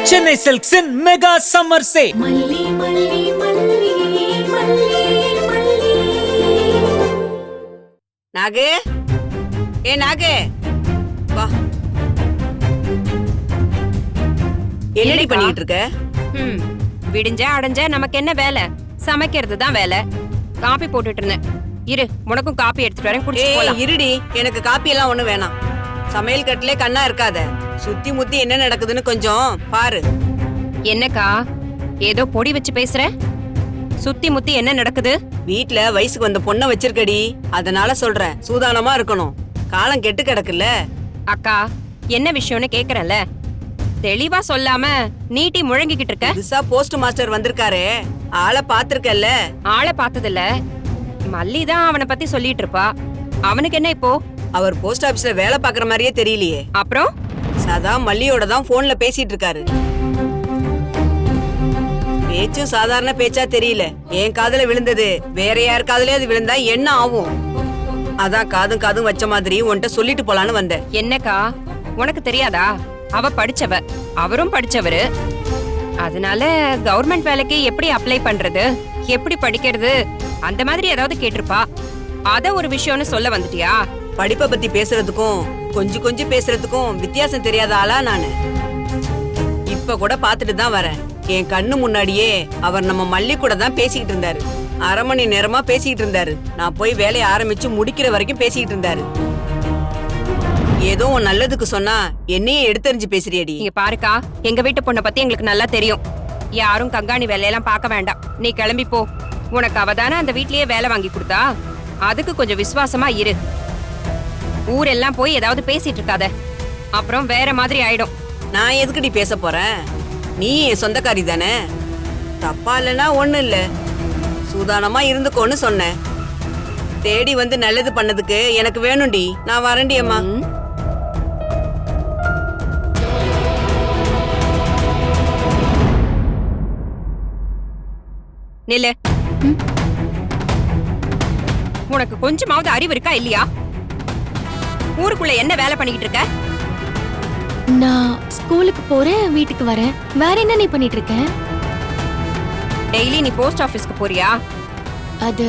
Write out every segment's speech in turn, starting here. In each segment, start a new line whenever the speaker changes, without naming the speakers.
சென்னை சில்க்ஸின் mega summer sale.
நாகு, ஏ நாகு, வா. என்னடி பண்ணிட்டு இருக்க?
விடிஞ்ச அடைஞ்ச நமக்கு என்ன வேலை? சமைக்கிறது தான் வேலை. காபி போட்டுட்டு இருந்தேன். இரு, உனக்கும் காபி எடுத்துட்டு வரேன், குடிச்சு போலாம்.
இருடி, எனக்கு காப்பி எல்லாம் ஒண்ணு வேணாம். சமையல் கட்டிலே கண்ணா இருக்காத. சுத்தி முத்தி என்ன நடக்குதுன்னு கொஞ்சம் பாரு.
என்னக்கா ஏதோ பொடி வச்சு பேசுற? சுத்தி முத்தி என்ன நடக்குது?
வீட்ல வயசுக்கு வந்த பொண்ண வச்சிருக்கடி, அதனால சொல்றேன், சூதானமா இருக்கணும். காலம் கெட்டு கிடக்குல்ல.
அக்கா, என்ன விஷயம்னு கேக்குறேன்ல, தெளிவா சொல்லாம நீட்டி முழங்கிக்கிட்டு இருக்க.
புதுசா போஸ்ட் மாஸ்டர் வந்திருக்காரே, ஆளை பாத்திருக்கல்ல?
ஆளை பார்த்ததில்ல. மல்லி தான் அவனை பத்தி சொல்லிட்டு இருப்பா. அவனுக்கு என்ன இப்போ?
அவர் போஸ்ட் ஆபீஸ்ல வேலை பாக்குற மாதிரியே தெரியலையே.
அப்புறம்
சதா மல்லியோட தான் போன்ல பேசிட்டு இருக்காரு. பேச்சும் சாதாரண பேச்சா தெரியல. என் காதுல விழுந்தது வேற யார் காதுலயே அது விழுந்தா என்ன ஆகும்? அதான் காதும் காதும் வச்ச மாதிரி உன்கிட்ட சொல்லிட்டு போலான்னு வந்தேன்.
என்னக்கா, உனக்கு தெரியாதா? அவ படிச்சவ, அவரும் படிச்சவரு. அதனால கவர்மெண்ட் வேலைக்கு எப்படி அப்ளை பண்றது, எப்படி படிக்கிறது, அந்த மாதிரி ஏதாவது கேட்டிருப்பா. அத ஒரு விஷயம்னு சொல்ல வந்துட்டியா?
படிப்பை பத்தி பேசுறதுக்கும் கொஞ்சம் கொஞ்சம் பேசுறதுக்கும் வித்தியாசம் தெரியாத ஆளா நானு. இப்ப கூட பாத்துட்டு தான் வரேன். என் கண்ணு முன்னாடியே அவர் நம்ம மல்லி கூட தான் பேசிக்கிட்டு இருந்தாரு. அரை மணி நேரமா பேசிக்கிட்டு இருந்தாரு. நான் போய் வேலையை ஆரம்பிச்சு முடிக்கிற வரைக்கும் பேசிக்கிட்டு இருந்தாரு. ஏதோ உன் நல்லதுக்கு சொன்னா என்னையே எடுத்தறிஞ்சு பேசுறியடி.
இங்க பாருக்கா, எங்க வீட்டு பொண்ணை பத்தி எங்களுக்கு நல்லா தெரியும். யாரும் கங்காணி வேலையெல்லாம் பார்க்க வேண்டாம். நீ கிளம்பி போ. உனக்கு அவதானே அந்த வீட்லயே வேலை வாங்கி கொடுத்தா, அதுக்கு கொஞ்சம் விசுவாசமா இரு. ஊரெல்லாம் போய் ஏதாவது பேசிட்டு இருக்காத, அப்புறம் வேற மாதிரி ஆயிடும்.
நான் எதுக்குடி பேச போறேன்? நீ என் சொந்தக்காரி தானே. தப்பா இல்லைன்னா ஒண்ணு இல்ல, சூதானமா இருந்துக்கோன்னு சொன்னேன். தேடி வந்து நல்லது பண்ணதுக்கு எனக்கு வேணும்டி. நான் வரேன்டி அம்மா.
நில்லு. உனக்கு கொஞ்சமாவது அறிவு இருக்கா இல்லையா? ஊருக்குள்ள என்ன வேலை பண்ணிக்கிட்டு இருக்க?
நான் ஸ்கூலுக்கு போறேன், வீட்டுக்கு வரேன். வேற என்ன நீ பண்ணிட்டு இருக்க?
டெய்லி நீ போஸ்ட் ஆபீஸ்க்கு போறியா?
அது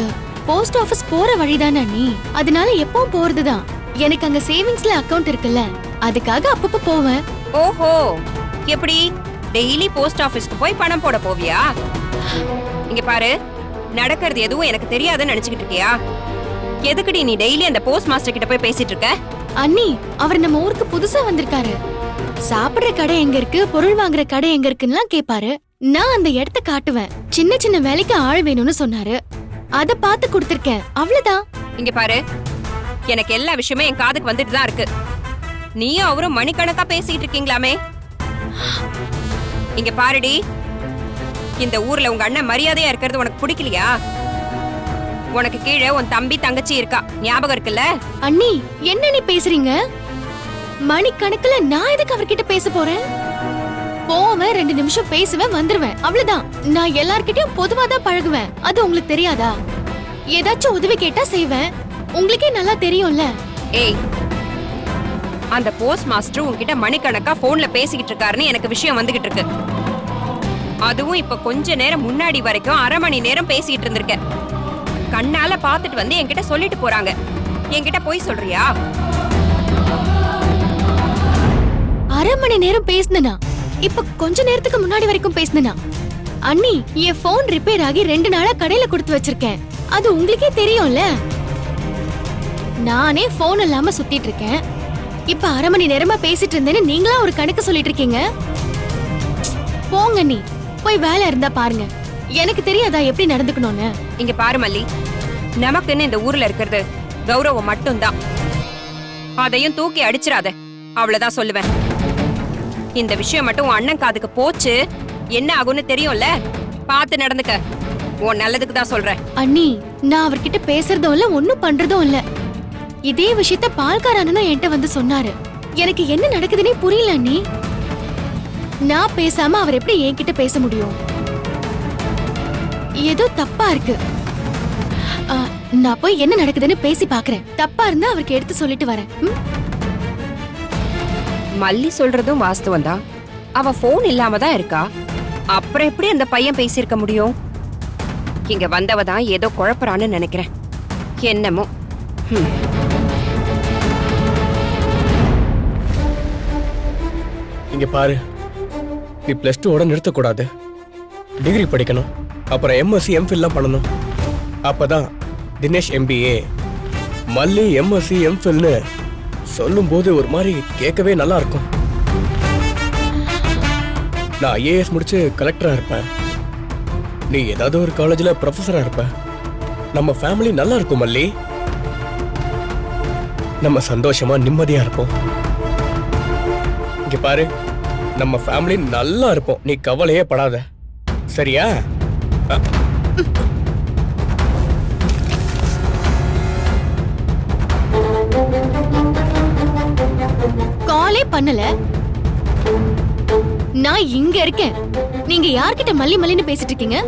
போஸ்ட் ஆபீஸ் போற வழிதானே நீ, அதனால எப்பவும் போறதுதான். எனக்கு அங்க சேவிங்ஸ்ல அக்கவுண்ட் இருக்குல்ல, அதுக்காக அப்பப்ப போவேன்.
ஓஹோ, எப்படி டெய்லி போஸ்ட் ஆபீஸ்க்கு போய் பணம் போட போவியா? இங்க பாரு, நடக்கிறது எதுவும் எனக்கு தெரியாதுன்னு நினைச்சுக்கிட்டு இருக்கியா? எதுக்குடி நீ டெய்லி அந்த போஸ்ட் மாஸ்டர் கிட்ட போய் பேசிட்டு இருக்க?
அண்ணி, அவர் நம்ம ஊருக்கு புதுசா வந்திருக்காரு. சாப்பிடுற கடை எங்க இருக்கு, பொருள் வாங்குற கடை எங்க இருக்குன்னு கேட்பாரு. நான் அந்த இடத்த காட்டுவேன். சின்ன சின்ன வேலைக்கு ஆள் வேணும்னு சொன்னாரு, அத பார்த்து கொடுத்திருக்கேன், அவ்வளவுதான்.
இங்க பாரு, எனக்கு எல்லா விஷயமே என் காதுக்கு வந்துட்டு தான் இருக்கு. நீயும் அவரும் மணிக்கணக்கா பேசிட்டு இருக்கீங்களாமே. இங்க பாருடி, இந்த ஊர்ல உங்க அண்ணன் மரியாதையா இருக்கிறது உனக்கு பிடிக்கலையா? உனக்கு கீழே உன் தம்பி தங்கச்சி இருக்கா, ஞாபகம் இருக்குல்ல?
அண்ணி, என்ன நீ பேசுறீங்க? மணிக்கணக்குல நான் எதுக்கு அவர்கிட்ட பேச போறேன்? போவேன், 2 நிமிஷம் பேசுவேன், வந்துருவேன், அவ்வளவுதான். நான் எல்லார்கிட்டயும் பொதுவா தான் பழகுவேன். அது உங்களுக்கு தெரியாதா? ஏதாச்சும் உதவி கேட்டா செய்வேன், உங்களுக்கே நல்லா தெரியும்ல.
ஏய், அந்த போஸ்ட் மாஸ்டர் உன்கிட்ட மணிக்கணக்கா போன்ல பேசிக்கிட்டு இருக்காருன்னு எனக்கு விஷயம் வந்துகிட்டு இருக்கு. அதுவும் இப்ப கொஞ்ச நேரம் முன்னாடி வரைக்கும் அரை மணி நேரம் பேசிட்டு இருந்திருக்க. கண்ணால பாத்துட்டு வந்து என்கிட்ட சொல்லிட்டு போறாங்க. என்கிட்ட போய் சொல்றியா?
அரை மணி நேரம் பேசினா, இப்ப கொஞ்ச நேரத்துக்கு முன்னாடி வரைக்கும் பேசினா. அண்ணி, என் போன் ரிப்பேர் ஆகி 2 நாளா கடையில கொடுத்து வச்சிருக்கேன். அது உங்களுக்கே தெரியும்ல. நானே போன் இல்லாம சுத்திட்டு இருக்கேன். இப்ப அரை மணி நேரமா பேசிட்டு இருந்தேன்னு நீங்களா ஒரு கணக்கு சொல்லிட்டு இருக்கீங்க. போங்க நீ, போய் வேலை இருந்தா பாருங்க. எனக்கு தெரியாதா எப்படி நடந்துக்கணும்னு?
இங்க பாரு மல்லி, நமக்குன்னு இந்த ஊர்ல இருக்கிறது கௌரவம் மட்டும்தான். அதையும் தூக்கி அடிச்சிடாத, அவ்வளவுதான் சொல்லுவேன். இந்த விஷயம் மட்டும் உன் அண்ணன் காதுக்கு போச்சு, என்ன ஆகும்னு தெரியும்ல. பார்த்து நடந்துக்க, உன் நல்லதுக்கு தான் சொல்றேன்.
அண்ணி, நான் அவர்கிட்ட பேசுறதும் இல்ல, ஒன்னும் பண்றதும் இல்ல. இதே விஷயத்த பால்காரனும் என்கிட்ட வந்து சொன்னாரு. எனக்கு என்ன நடக்குதுன்னே புரியல அண்ணி. நான் பேசாம அவர் எப்படி என்கிட்ட பேச முடியும்? ஏதோ தப்பா இருக்கு. நான் போய் என்ன நடக்குதுன்னு பேசி பாக்குறேன். தப்பா இருந்தா அவருக்கு எடுத்து சொல்லிட்டு வரேன்.
மல்லி சொல்றதும் வாஸ்தவம் தான். அவ போன் இல்லாம தான் இருக்கா. அப்புறம் எப்படி அந்த பையன் பேசியிருக்க முடியும்? இங்க வந்தவ தான் ஏதோ குழப்பறான்னு நினைக்கிறேன். என்னமோ.
இங்க பாரு, நீ பிளஸ் 2 நிறுத்தக்கூடாது. டிகிரி படிக்கணும், அப்புறம் எம்எஸ்சி எம்ஃபில்லாம் பண்ணணும். அப்பதான் தினேஷ் MBA, மல்லி MSc எம்ஃபில்னு சொல்லும்போது ஒரு மாதிரி கேட்கவே நல்லா இருக்கும். நான் IAS முடிச்சு கலெக்டரா இருப்பேன், நீ ஏதாவது ஒரு காலேஜ்ல ப்ரொஃபஸரா இருப்ப. நம்ம ஃபேமிலி நல்லா இருக்கும் மல்லி. நம்ம சந்தோஷமா நிம்மதியா இருப்போம். இங்க பாரு, நம்ம ஃபேமிலி நல்லா இருப்போம், நீ கவலையே படாத, சரியா?
காலே பண்ணல. நான் இங்க இருக்கேன். நீங்க யார்கிட்ட மல்லி மல்லின்னு பேசிட்டு இருக்கீங்க?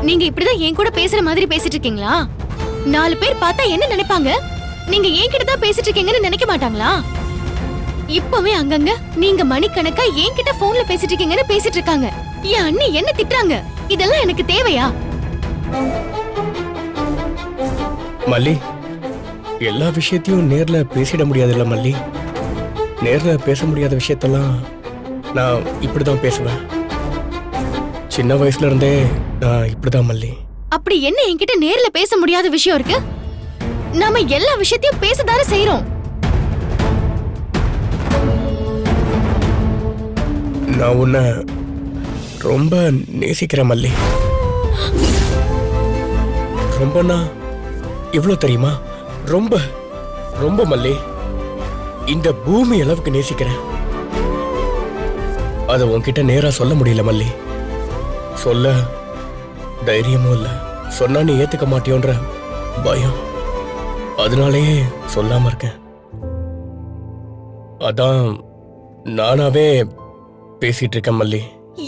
நீங்க இப்படிதான் என் கூட பேசுற மாதிரி பேசிட்டு இருக்கீங்களா? 4 பேர் பார்த்தா என்ன நினைப்பாங்க? நீங்க என்கிட்ட தான் பேசிட்டு இருக்கீங்கன்னு நினைக்க மாட்டாங்களா? இப்பவே அங்கங்க நீங்க மணிக்கணக்கா என்கிட்ட போன்ல பேசிட்டு இருக்கீங்கன்னு பேசிட்டு இருக்காங்க. என் அண்ணி என்ன திட்டுறாங்க. இதெல்லாம் எனக்கு தேவையா?
மல்லி, எல்லா விஷயத்தையும் நேர்ல பேசிட முடியாதுல்ல மல்லி. நேர்ல பேச முடியாத விஷயத்தெல்லாம் நான் இப்படிதான் பேசுவேன். சின்ன வயசுல இருந்தே நான் இப்படிதான் மல்லி.
அப்படி என்ன என்கிட்ட நேர்ல பேச முடியாத விஷயம் இருக்கு? நாம எல்லா விஷயத்தையும் பேசதானே செய்றோம்.
நான் உன்னை ரொம்ப நேசிக்கிறேன் மல்லி. ரொம்பனா இவ்வளவு தெரியுமா? ரொம்ப ரொம்ப மல்லி, இந்த பூமி அளவுக்கு நேசிக்கிறேன். அதை உன்கிட்ட நேரா சொல்ல முடியல மல்லி. சொல்ல தைரியமும் இல்ல. சொன்னா நீ ஏத்துக்க மாட்டியோன்ற பயம், அதனாலேயே சொல்லாம இருக்கேன். அதான் நானாவே பேசிட்டு இருக்கேன் மல்லி.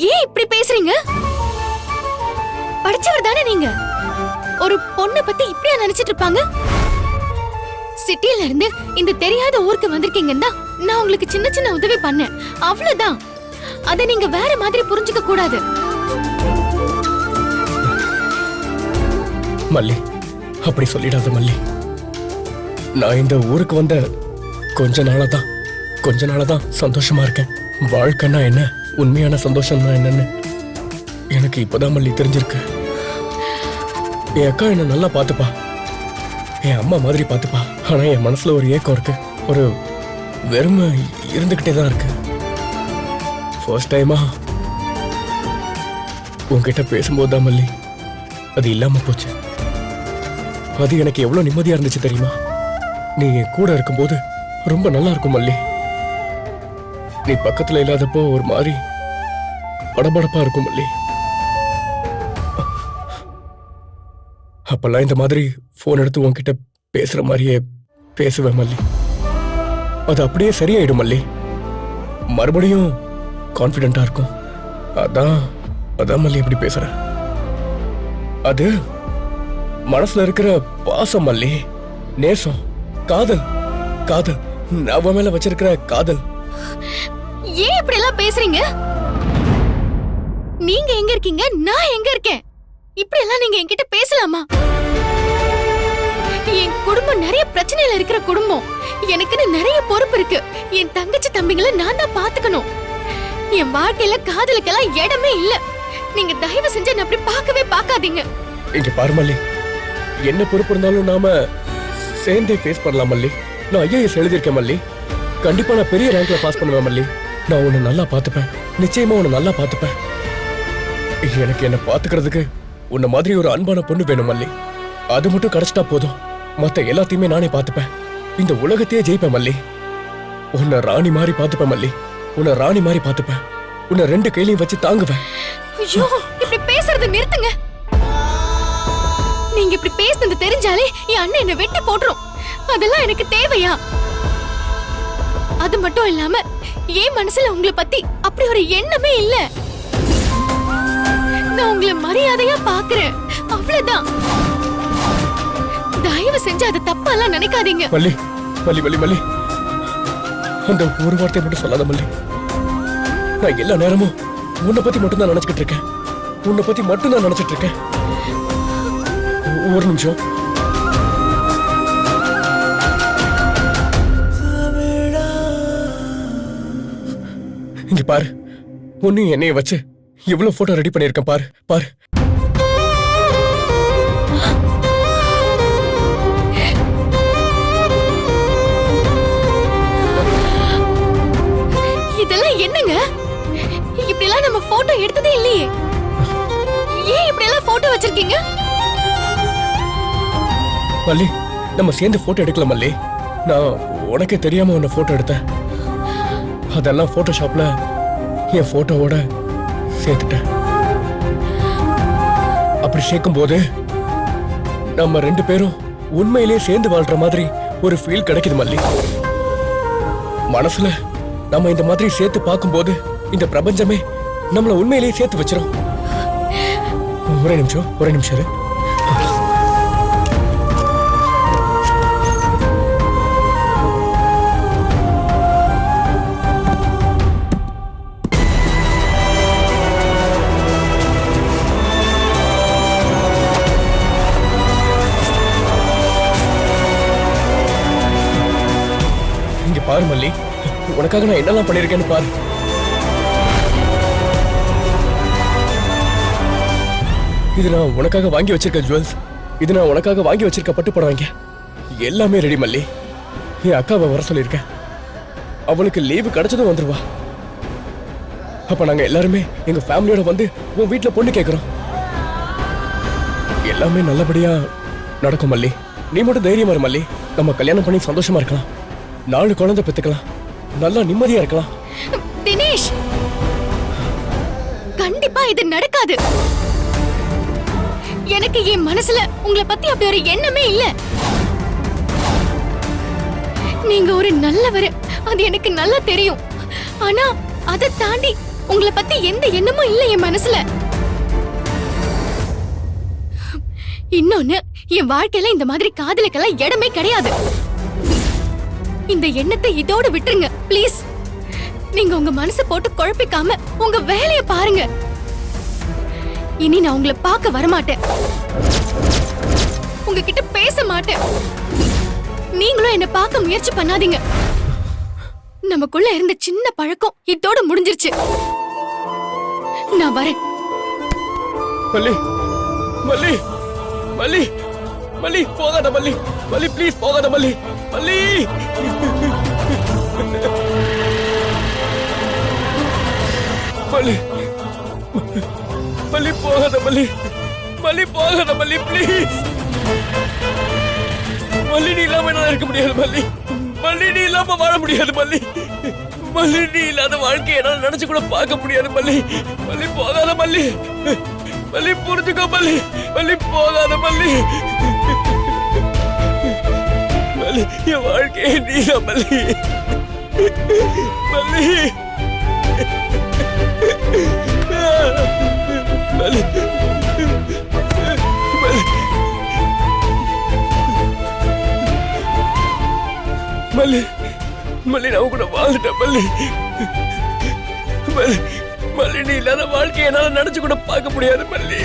ஏன் இப்படி பேசுறீங்க? படிச்சவர் தானே நீங்க. ஒரு பொண்ணை பத்தி இப்படியா நினைச்சிட்டு இருப்பாங்க? சிட்டில இருந்து இந்த தெரியாத ஊருக்கு வந்திருக்கீங்கன்னா நான் உங்களுக்கு சின்ன சின்ன உதவி பண்ணேன், அவ்வளவுதான். அத நீங்க வேற மாதிரி புரிஞ்சுக்க கூடாது.
மல்லி, அப்படி சொல்லிடாத மல்லி. நான் இந்த ஊருக்கு வந்த கொஞ்ச நாளதான் சந்தோஷமா இருக்கேன். வாழ்க்கைன்னா என்ன, உண்மையான சந்தோஷம்னா என்னன்னு எனக்கு இப்பதான் மல்லி தெரிஞ்சிருக்கு. என் அக்கா என்ன நல்லா பாத்துப்பா, என் அம்மா மாதிரி பாத்துப்பா. ஆனா என் மனசுல ஒரு ஏக்கம் இருக்கு, ஒரு வெறுமை இருந்துகிட்டே தான் இருக்கு. ஃபர்ஸ்ட் டைமா உன்கிட்ட பேசும்போது தான் மல்லி அது இல்லாம போச்சு. அது எனக்கு எவ்வளவு நிம்மதியா இருந்துச்சு தெரியுமா? நீ என் கூட இருக்கும்போது ரொம்ப நல்லா இருக்கும் மல்லி. நீ பக்கத்துல இல்லாதப்போ ஒரு மாதிரி படபடப்பா இருக்கும் மல்லி. அப்பெல்லாம் இந்த மாதிரி போன் எடுத்து உன்கிட்ட பேசுற மாதிரியே பேசுவேன் மல்லி. அது அப்படியே சரியாயிடும் மல்லி. மறுபடியும் கான்பிடென்டா இருக்கும். அதான் மல்லி எப்படி பேசுறேன். அது மனசுல இருக்கிற பாசம் மல்லி, நேசம், காதல். நான் அவ மேல வச்சிருக்கிற காதல்.
ஏன் இப்படி எல்லாம் பேசுறீங்க? நீங்க எங்க இருக்கீங்க, நான் எங்க இருக்கேன்? இப்படி எல்லாம் நீங்க என்கிட்ட பேசலாமா? என் குடும்பம் நிறைய பிரச்சனையில இருக்கிற குடும்பம். எனக்குன்னு நிறைய பொறுப்பு இருக்கு. என் தங்கச்சி தம்பிகளை நான் தான் பாத்துக்கணும். என் வாழ்க்கையில காதலுக்கெல்லாம் இடமே இல்ல. நீங்க தயவு செஞ்சு என்ன அப்படி பார்க்கவே பார்க்காதீங்க.
இங்க பாரு மல்லி, என்ன பொறுப்பு இருந்தாலும் நாம சேர்ந்தே ஃபேஸ் பண்ணலாம் மல்லி. நான் IAS எழுதியிருக்கேன் மல்லி. கண்டிப்பா நான் பெரிய ரேங்க்ல பாஸ் பண்ணுவேன் மல்லி. நான் உன்னை நல்லா பாத்துப்பேன், நிச்சயமா உன்னை நல்லா பாத்துப்பேன். எனக்கு என்ன பாத்துக்கிறதுக்கு உன்னை மாதிரி ஒரு அன்பான பொண்ணு வேணும் மல்லி. அது மட்டும் கிடைச்சிட்டா போதும், மத்த எல்லாத்தையுமே நானே பாத்துப்பேன். இந்த உலகத்தையே ஜெயிப்பேன் மல்லி. உன்னை ராணி மாதிரி பாத்துப்பேன் மல்லி. உன்னை ராணி மாதிரி பாத்துப்பேன். உன்னை 2 கையிலையும் வச்சு தாங்குவேன்.
ஐயோ, இப்படி பேசுறத நிறுத்துங்க. நீங்க இப்படி பேசுறது தெரிஞ்சாலே என் அண்ணன் என்ன வெட்டி போட்டுரும். அதெல்லாம் எனக்கு தேவையா? அது மட்டும் இல்லாம என் மனசுல உங்களை பத்தி அப்படி ஒரு எண்ணமே இல்ல. நான் உங்களை மரியாதையா பாக்குறேன், அவ்வளவுதான். தயவு செஞ்சு அதை தப்பெல்லாம் நினைக்காதீங்க.
மல்லி மல்லி மல்லி மல்லி, அந்த ஒரு வார்த்தை மட்டும் சொல்லாத மல்லி. நான் எல்லா நேரமும் உன்னை பத்தி மட்டும்தான் நினைச்சுக்கிட்டு இருக்கேன். உன்னை பத்தி மட்டும்தான் நினைச்சிட்டு இருக்கேன். ஒரு நிமிஷம். இங்க பாரு, உன்னையும் என்னைய வச்சு எவ்வளவு போட்டோ ரெடி பண்ணிருக்கேன் பாரு பாரு.
இதெல்லாம் என்னங்க? இப்படி எல்லாம் நம்ம போட்டோ எடுத்ததே இல்லையே. ஏன் இப்படி எல்லாம் போட்டோ வச்சிருக்கீங்க?
மல்லி, நம்ம சேர்ந்து போட்டோ எடுக்கல மல்லி. நான் உனக்கே தெரியாம உன்னை போட்டோ எடுத்தேன். அதெல்லாம் போட்டோஷாப்ல என் போட்டோவோட சேர்த்துட்டேன். அப்படி சேர்க்கும் போது நம்ம ரெண்டு பேரும் உண்மையிலேயே சேர்ந்து வாழ்ற மாதிரி ஒரு ஃபீல் கிடைக்குது மல்லி. மனசுல நம்ம இந்த மாதிரி சேர்த்து பார்க்கும்போது இந்த பிரபஞ்சமே நம்மள உண்மையிலேயே சேர்த்து வச்சிரும். ஒரே நிமிஷம் இரு. இங்க பாரு மல்லி, உனக்காக நான் என்னெல்லாம் பண்ணிருக்கேன்னு பாரு. இது நான் உனக்காக வாங்கி வச்சிருக்க ஜுவல்ஸ். இது நான் உனக்காக வாங்கி வச்சிருக்க பட்டு புடவைங்க. எல்லாமே ரெடி மல்லி. என் அக்காவை வர சொல்லியிருக்கேன். அவளுக்கு லீவு கிடைச்சதும் வந்துருவா. அப்ப நாங்க எல்லாருமே எங்க ஃபேமிலியோட வந்து உன் வீட்டுல பொண்ணு கேட்கிறோம். எல்லாமே நல்லபடியா நடக்கும் மல்லி. நீ மட்டும் தைரியமா இரு மல்லி. நம்ம கல்யாணம் பண்ணி சந்தோஷமா இருக்கலாம். 4 குழந்தை பெத்துக்கலாம். நல்லா நிம்மதியா இருக்கலாம்.
தினேஷ், கண்டிப்பா இது நடக்காது. எனக்கு என் மனசுல உங்களை பத்தி அப்படி ஒரு எண்ணமே இல்ல. நீங்க ஒரு நல்லவர், அது எனக்கு நல்லா தெரியும். ஆனா அதை தாண்டி உங்களை பத்தி எந்த எண்ணமும் இல்ல என் மனசுல. இன்னொன்னு, என் வாழ்க்கையில இந்த மாதிரி காதலுக்கெல்லாம் இடமே கிடையாது. இந்த எண்ணத்தை இதோட விட்டுருங்க ப்ளீஸ். நீங்க உங்க மனசை போட்டு குழப்பிக்காம உங்க வேலைய பாருங்க. இனி நான் உங்களை பார்க்க வரமாட்டேன். உங்ககிட்ட பேச மாட்டேன். நீங்களும் என்ன பார்க்க முயற்சி பண்ணாதீங்க. நமக்குள்ள இருந்த சின்ன பழக்கம் இதோட முடிஞ்சிருச்சு. நான் வரேன்.
மல்லி, மல்லி, மல்லி, மல்லி போகாத மல்லி. மல்லி ப்ளீஸ் போகாத மல்லி. மல்லி, மல்லி, மல்லி போகாத மல்லி. மல்லி போகாத மல்லி ப்ளீஸ். மல்லி, நீ இல்லாம என்னால இருக்க முடியாது மல்லி. மல்லி, நீ இல்லாம வாழ முடியாது மல்லி. மல்லி, நீ இல்லாத வாழ்க்கையை என்னால நினைச்சு கூட பார்க்க முடியாது மல்லி. மல்லி போகாத மல்லி. மல்லி புரிஞ்சுக்கோ மல்லி. மல்லி போகாத மல்லி. மல்லி, என் வாழ்க்கையை நீதான் மல்லி. மல்லி, மல்லி, மல்லி, மல்லி, மல்லி, நான் கூட வாழ்ந்துட்டேன் மல்லி. மல்லி, மல்லி, நீ இல்லாத வாழ்க்கையை என்னால நினைச்சு கூட பார்க்க முடியாது மல்லி.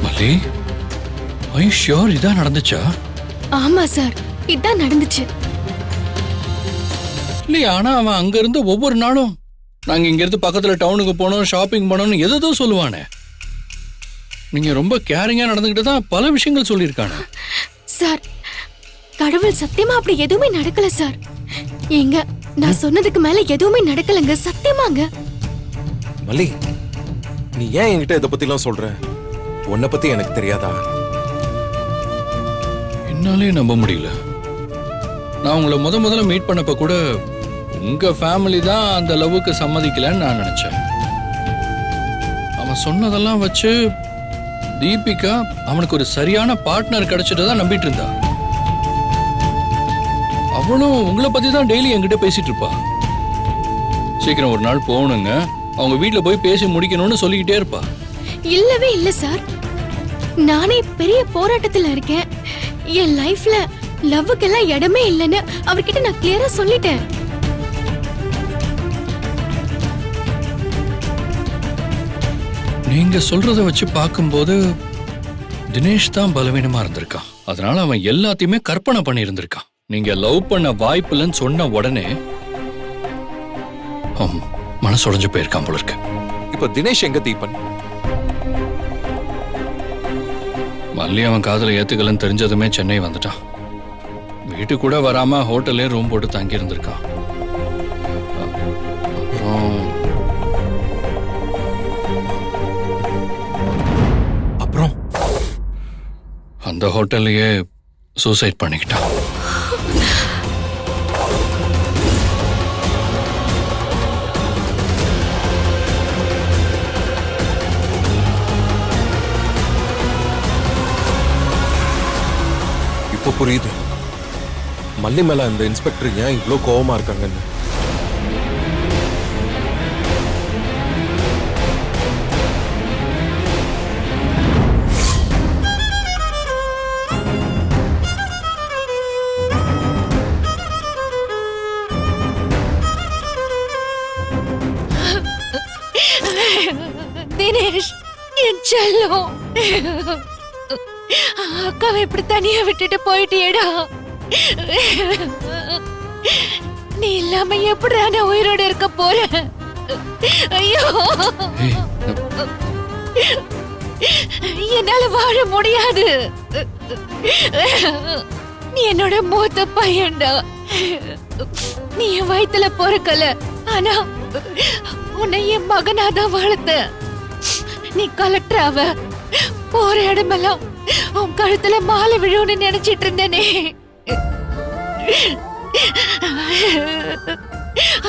மல்லி, are you sure இதான் நடந்துச்சா?
ஆமா சார், இதான் நடந்துச்சு.
இல்லையா? ஆனா அவன் அங்க இருந்து ஒவ்வொரு நாளும் நாங்க இங்க இருந்து பக்கத்துல டவுனுக்கு போனோம், ஷாப்பிங் பண்ணோம்னு எதோ சொல்லுவானே. நீங்க ரொம்ப கேரிங்கா நடந்துகிட்டு தான் பல விஷயங்கள் சொல்லியிருக்கானே.
சார், கடவுள் சத்தியமா அப்படி எதுவுமே நடக்கல சார். ஏங்க, நான் சொன்னதுக்கு மேல எதுவுமே நடக்கலங்க, சத்தியமாங்க.
மல்லி, நீ ஏன் என்கிட்ட இதை பத்திலாம் சொல்ற? உன்னை பத்தி எனக்கு தெரியாதா?
என்னாலே நம்ப முடியல. நான் உங்களை முதல்ல மீட் பண்ணப்ப கூட உங்க ஃபேமிலி தான் அந்த லவ்வுக்கு சம்மதிக்கலன்னு நான் நினைச்சேன். அவன் சொன்னதெல்லாம் வச்சு தீபிகா அவனுக்கு ஒரு சரியான பார்ட்னர் கிடைச்சிட்டு தான் நம்பிட்டு இருந்தா. அவ அவளும் உங்களை பத்தி தான் டெய்லி என்கிட்ட பேசிட்டு இருப்பா. சீக்கிரம் ஒரு நாள் போகணுங்க, அவங்க வீட்ல போய் பேசி முடிக்கணும்னு சொல்லிக்கிட்டே இருப்பா.
இல்லவே இல்ல சார். நானே பெரிய போராட்டத்துல இருக்கேன். என் லைஃப்ல லவ்வுக்கெல்லாம் இடமே இல்லைன்னு அவர்கிட்ட நான் கிளியரா சொல்லிட்டேன்.
நீங்க சொல்றத வச்சு பார்க்கும்போது தினேஷ் தான் பலவீனமா இருந்திருக்கான். அதனால அவன் எல்லாத்தையுமே கற்பனை பண்ணி இருந்திருக்கான். நீங்க லவ் பண்ண வாய்ப்பில்லைன்னு சொன்ன உடனே அவன் மனசு உடைஞ்சு போயிருக்கான் போல இருக்கு.
இப்ப தினேஷ் எங்க தீபன்?
மல்லி அவன் காதல ஏத்துக்கலன்னு தெரிஞ்சதுமே சென்னை வந்துட்டான். வீட்டு கூட வராம ஹோட்டல்லே ரூம் போட்டு தங்கி இருந்திருக்கான்.
அப்புறம்
அந்த ஹோட்டல்லையே சூசைட் பண்ணிக்கிட்டான்.
இப்போ புரியுது மல்லி மேல அந்த இன்ஸ்பெக்டர் ஏன் இவ்ளோ கோவமா இருக்காங்கன்னு.
தினேஷ், என் செல்லம், அக்காவை இப்படி தனியா விட்டுட்டு போயிட்டியேடா. நீ இல்லாம எப்படி நான் உயிரோட இருக்க போறேன்? ஐயோ, என்னால வாழ முடியாது. நீ என்னோட மூத்த பையன்டா. நீ என் வயித்துல பொறுக்கல, ஆனா உன்னை என் மகனாதான் வளர்த்த. நீ கலெக்டர் ஆவ, போற இடமெல்லாம் உன் கழுத்துல மாலை விழுன்னு நினைச்சிட்டு இருந்தேனே.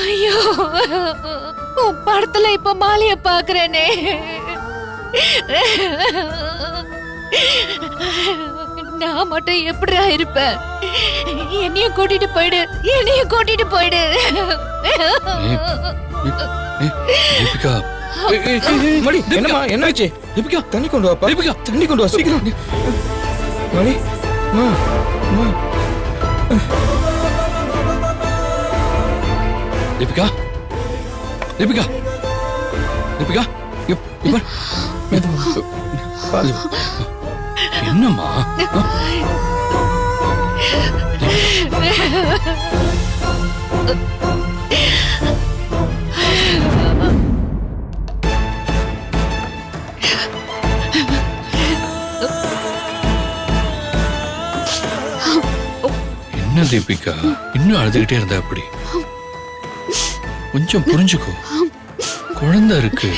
ஐயோ, உன் படத்துல இப்ப மாலைய பாக்குறேனே. நான் மட்டும் எப்படிடா இருப்பேன்? என்னையும் கூட்டிட்டு போயிடு, என்னையும் கூட்டிட்டு போயிடு.
தீபிகா,
மணி என்னம்மா, என்னாச்சு?
தீபிகா,
தண்ணி கொண்டு வாப்பா.
தீபிகா,
தண்ணி கொண்டு வா சீக்கிரம். மணி, மா மா.
தீபிகா, தீபிகா, தீபிகா, என்னம்மா? என்ன தீபிகா, இன்னும் அழுதுகிட்டே இருந்தா அப்படி? கொஞ்சம் புரிஞ்சுக்கோ, குழந்தை இருக்கு.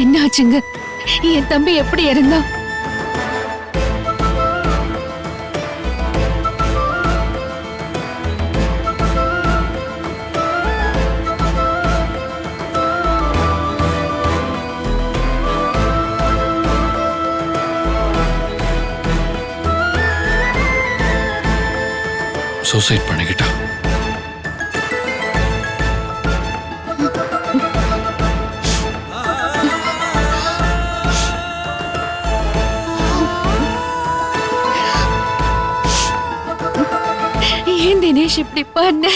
என்னாச்சுங்க? என் தம்பி எப்படி இருந்தா?
சூசைட் பண்ணிக்கிட்டா.
ஏன் தினேஷ் இப்படி பண்ண?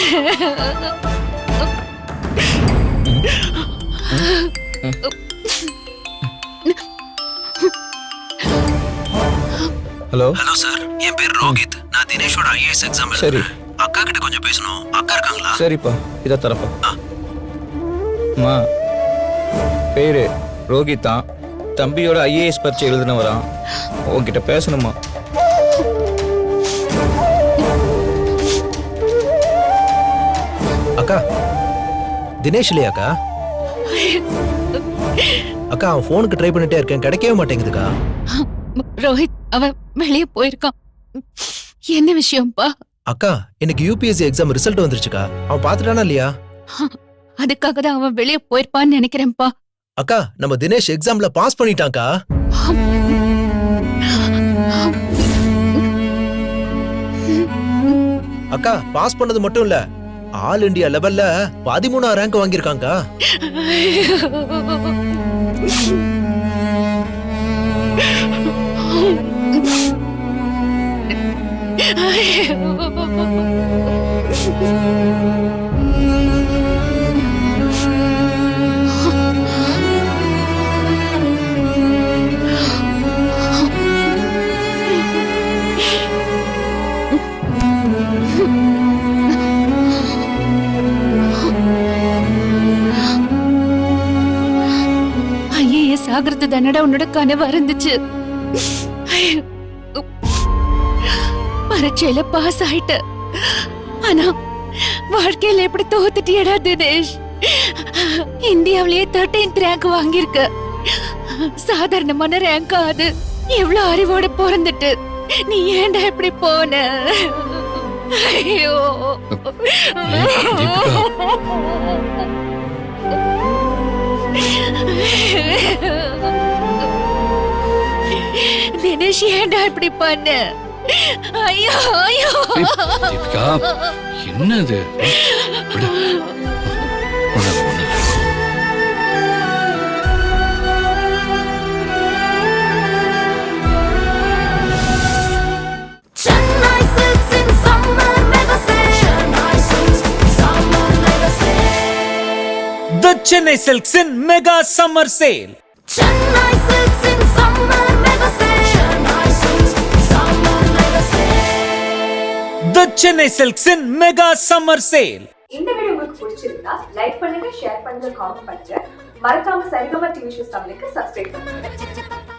ஹலோ
ஹலோ சார், என் பேர் ரோஹித். நான் தினேஷோட ஐஏஎஸ் எக்ஸாம்
சரி.
அக்கா கிட்ட கொஞ்சம் பேசணும். அக்கா இருக்காங்களா?
சரிப்பா, இதை தரப்பா. அம்மா, பேரு ரோஹித் தான். தம்பியோட ஐஏஎஸ் பரீட்சை எழுதினவரான். உன்கிட்ட பேசணுமா?
அக்கா, தினேஷ் இல்லையாக்கா? அக்கா, அவன் ஃபோனுக்கு ட்ரை பண்ணிட்டே இருக்கேன், கிடைக்கவே மாட்டேங்குதுக்கா.
ரோஹித், அவன் வெளியே போயிருக்கான். என்ன விஷயம்ப்பா?
அக்கா, எனக்கு யூபிஎஸ்சி எக்ஸாம் ரிசல்ட் வந்துருச்சுக்கா. அவன் பாத்துட்டானா இல்லையா?
அதுக்காக தான் அவன் வெளியே போயிருப்பான்னு நினைக்கிறேன்ப்பா.
அக்கா, நம்ம தினேஷ் எக்ஸாம்ல பாஸ் பண்ணிட்டான்க்கா. அக்கா பாஸ் பண்ணது மட்டும் இல்ல ஆல் இந்தியா லெவல்ல 13ஆம் ரேங்க் வாங்கியிருக்காங்கக்கா.
ஐஏஎஸ் ஆகிறது தானடா உன்னோட கனவா இருந்துச்சு. பரீட்சையில பாஸ் ஆயிட்ட. ஆனா வாழ்க்கையில எப்படி தோத்துட்டியடா தினேஷ். இந்தியாவிலேயே 13th ரேங்க் வாங்கியிருக்க. சாதாரணமான ரேங்க் அது. எவ்வளவு அறிவோட பிறந்துட்டு நீ ஏன்டா இப்படி போன? ஐயோ
தீபிகா,
தினேஷ் ஏன்டா இப்படி பண்ண? ஐயோ ஐயோ
தீபிகா, என்னது? விடு. ஒண்ணுமில்ல, ஒண்ணுமில்ல.
The Chennai Silks in Mega Summer Sale. The Chennai Silks in Mega Summer Sale.
இந்த வீடியோ உங்களுக்கு பிடிச்சிருந்தா லைக் பண்ணுங்க, ஷேர் பண்ணுங்க, காமெண்ட் பண்ணுங்க. மறக்காம சரிகமா டிவி ஷோஸ் தமிழுக்கு சப்ஸ்கிரைப் பண்ணுங்க.